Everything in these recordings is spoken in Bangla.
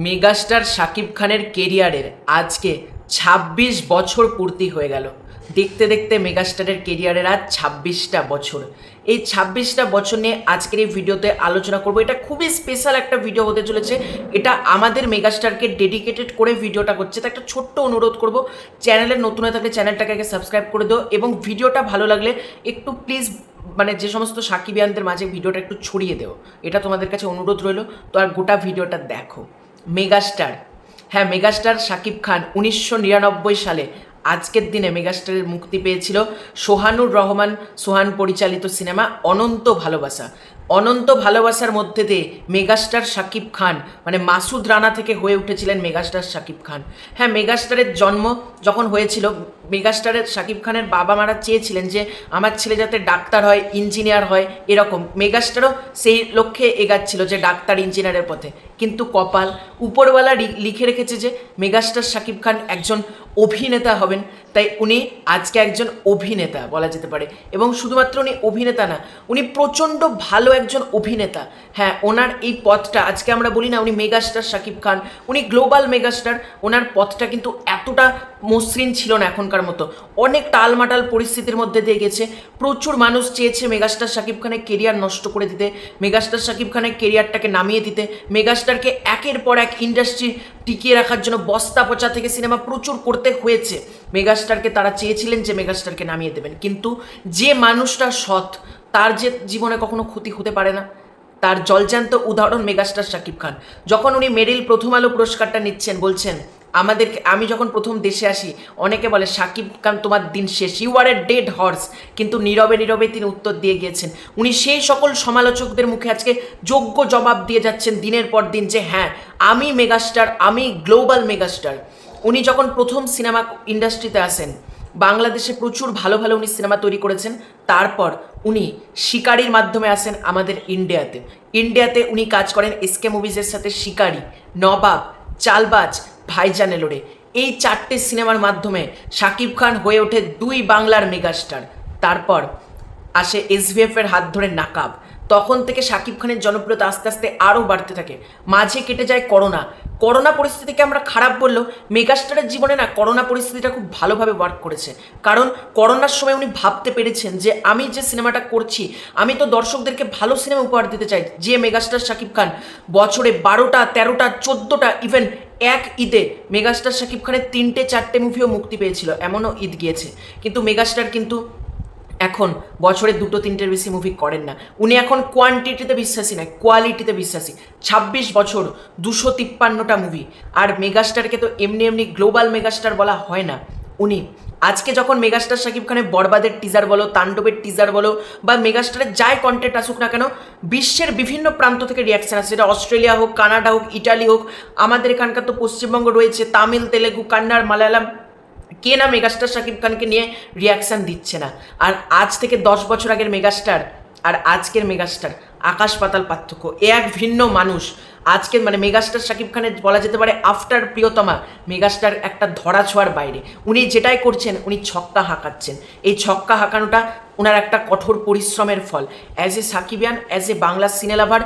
মেগাস্টার শাকিব খানের কেরিয়ারের আজকে ২৬ বছর পূর্তি হয়ে গেল। দেখতে দেখতে মেগাস্টারের কেরিয়ারের আজ ২৬টা বছর। এই ২৬টা বছর নিয়ে আজকের এই ভিডিওতে আলোচনা করব। এটা খুবই স্পেশাল একটা ভিডিও হতে চলেছে। এটা আমাদের মেগাস্টারকে ডেডিকেটেড করে ভিডিওটা করছে। তো একটা ছোট্ট অনুরোধ করব, চ্যানেলের নতুন হয়ে থাকলে চ্যানেলটাকে আগে সাবস্ক্রাইব করে দিও এবং ভিডিওটা ভালো লাগলে একটু প্লিজ যে সমস্ত সাকিবিয়ানদের মাঝে ভিডিওটা একটু ছড়িয়ে দেও, এটা তোমাদের কাছে অনুরোধ রইল। তো আর গোটা ভিডিওটা দেখো। মেগাস্টার, হ্যাঁ, মেগাস্টার শাকিব খান ১৯৯৯ সালে আজকের দিনে মেগাস্টারের মুক্তি পেয়েছিল সোহানুর রহমান সোহান পরিচালিত সিনেমা অনন্ত ভালোবাসা। অনন্ত ভালোবাসার মধ্যে দিয়ে মেগাস্টার শাকিব খান মাসুদ রানা থেকে হয়ে উঠেছিলেন মেগাস্টার শাকিব খান। হ্যাঁ, মেগাস্টারের জন্ম যখন হয়েছিল, মেগাস্টারের শাকিব খানের বাবা মারা চেয়েছিলেন যে আমার ছেলে যাতে ডাক্তার হয়, ইঞ্জিনিয়ার হয়, এরকম। মেগাস্টারও সেই লক্ষ্যে এগাচ্ছিল যে ডাক্তার ইঞ্জিনিয়ারের পথে, কিন্তু কপাল, উপরওয়ালা লিখে রেখেছে যে মেগাস্টার শাকিব খান একজন অভিনেতা হবেন। তাই উনি আজকে একজন অভিনেতা বলা যেতে পারে। এবং শুধুমাত্র উনি অভিনেতা না, উনি প্রচণ্ড ভালো একজন অভিনেতা। হ্যাঁ, ওনার এই পথটা, আজকে আমরা বলি না উনি মেগাস্টার শাকিব খান, উনি গ্লোবাল মেগাস্টার। ওনার পথটা কিন্তু এতটা মসৃণ ছিল না এখনকার মতো। অনেক টালমাটাল পরিস্থিতির মধ্যে দিয়ে গেছে। প্রচুর মানুষ চেয়েছে মেগাস্টার শাকিব খানের কেরিয়ার নষ্ট করে দিতে, মেগাস্টার শাকিব খানের কেরিয়ারটাকে নামিয়ে দিতে, মেগাস্টারকে একের পর এক ইন্ডাস্ট্রি টিকিয়ে রাখার জন্য বস্তা পচা থেকে সিনেমা প্রচুর করতে হয়েছে। মেগাস্টারকে তারা চেয়েছিলেন যে মেগাস্টারকে নামিয়ে দেবেন, কিন্তু যে মানুষটা সৎ, তার যে জীবনে কখনো ক্ষতি হতে পারে না, তার জলজান্ত উদাহরণ মেগাস্টার শাকিব খান। যখন উনি মেরিল প্রথম আলো পুরস্কারটা নিচ্ছেন, বলছেন আমি যখন প্রথম দেশে আসি, অনেকে বলে শাকিব খান তোমার দিন শেষ, you are a dead horse, কিন্তু নীরবে নীরবে তিনি উত্তর দিয়ে গিয়েছেন। উনি সেই সকল সমালোচকদের মুখে আজকে যোগ্য জবাব দিয়ে যাচ্ছেন দিনের পর দিন যে হ্যাঁ, আমি মেগাস্টার, আমি গ্লোবাল মেগাস্টার। উনি যখন প্রথম সিনেমা ইন্ডাস্ট্রিতে আসেন, বাংলাদেশে প্রচুর ভালো ভালো উনি সিনেমা তৈরি করেছেন। তারপর উনি শিকারির মাধ্যমে আসেন আমাদের ইন্ডিয়াতে উনি কাজ করেন এসকে মুভিজের সাথে। শিকারি, নবাব, চালবাজ, ভাইজান এলোরে, এই 4টে সিনেমার মাধ্যমে শাকিব খান হয়ে ওঠে 2 বাংলার মেগাস্টার। তারপর আসে এসভিএফ এর হাত ধরে নাকাব। তখন থেকে শাকিব খানের জনপ্রিয়তা আস্তে আস্তে আরও বাড়তে থাকে। মাঝে কেটে যায় করোনা পরিস্থিতিকে আমরা খারাপ বললেও মেগাস্টারের জীবনে না করোনা পরিস্থিতিটা খুব ভালোভাবে ওয়ার্ক করেছে। কারণ করোনার সময় উনি ভাবতে পেরেছেন যে আমি যে সিনেমাটা করছি, আমি তো দর্শকদেরকে ভালো সিনেমা উপহার দিতে চাই। যে মেগাস্টার শাকিব খান বছরে 12টা, 13টা, 14টা, ইভেন এক ঈদে মেগাস্টার শাকিব খানের 3টে 4টে মুভিও মুক্তি পেয়েছিল, এমনও ঈদ গিয়েছে। কিন্তু মেগাস্টার কিন্তু এখন বছরে 2টো 3টের বেশি মুভি করেন না। উনি এখন কোয়ান্টিটিতে বিশ্বাসী নয়, কোয়ালিটিতে বিশ্বাসী। ২৬ বছর, 253টা মুভি। আর মেগাস্টারকে তো এমনি এমনি গ্লোবাল মেগাস্টার বলা হয় না। উনি আজকে যখন মেগাস্টার শাকিব খানের বরবাদের টিজার বলো, তাণ্ডবের টিজার বলো, বা মেগাস্টারের যাই কন্টেন্ট আসুক না কেন, বিশ্বের বিভিন্ন প্রান্ত থেকে রিয়াকশান আসছে। সেটা অস্ট্রেলিয়া হোক, কানাডা হোক, ইটালি হোক, আমাদের এখানকার তো পশ্চিমবঙ্গ রয়েছে, তামিল, তেলেগু, কান্নাড়, মালায়ালাম, কে না মেগাস্টার শাকিব খানকে নিয়ে রিয়াকশান দিচ্ছে না। আর আজ থেকে 10 বছর আগের মেগাস্টার আর আজকের মেগাস্টার, আকাশ পাতাল পার্থক্য। এক ভিন্ন মানুষ। আজকের মেগাস্টার শাকিব খানের বলা যেতে পারে আফটার প্রিয়তমা, মেগাস্টার একটা ধরা ছোঁয়ার বাইরে। উনি যেটাই করছেন, উনি ছক্কা হাঁকাচ্ছেন। এই ছক্কা হাঁকানোটা ওনার একটা কঠোর পরিশ্রমের ফল। As a Sakibian, as a Bangla cine lover,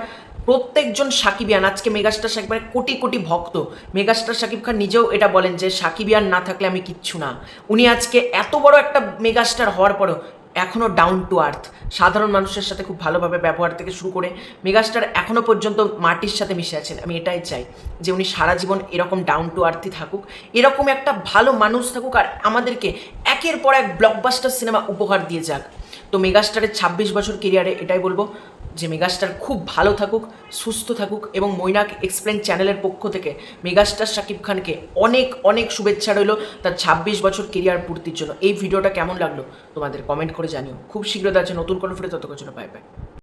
প্রত্যেকজন সাকিবিয়ান, আজকে মেগাস্টার শাকিব খানের কোটি কোটি ভক্ত। মেগাস্টার শাকিব খান নিজেও এটা বলেন যে সাকিবিয়ান না থাকলে আমি কিচ্ছু না। উনি আজকে এত বড় একটা মেগাস্টার হওয়ার পরও এখনও ডাউন টু আর্থ, সাধারণ মানুষের সাথে খুব ভালোভাবে ব্যবহার থেকে শুরু করে মেগাস্টার এখনও পর্যন্ত মাটির সাথে মিশে আছেন। আমি এটাই চাই যে উনি সারা জীবন এরকম ডাউন টু আর্থই থাকুক, এরকম একটা ভালো মানুষ থাকুক, আর আমাদেরকে একের পর এক ব্লকবাস্টার সিনেমা উপহার দিয়ে যাক। তো মেগাস্টারের ২৬ বছর কেরিয়ারে এটাই বলবো যে মেগাস্টার খুব ভালো থাকুক, সুস্থ থাকুক, এবং মৈনাক এক্সপ্লেন চ্যানেলের পক্ষ থেকে মেগাস্টার শাকিব খানকে অনেক অনেক শুভেচ্ছা রইল তার ২৬ বছর কেরিয়ার পূর্তির জন্য। এই ভিডিওটা কেমন লাগলো তোমাদের কমেন্ট করে জানিও। খুব শীঘ্র আছে নতুন কোনো ভিডিও, ততক্ষণ জন্য বাই বাই।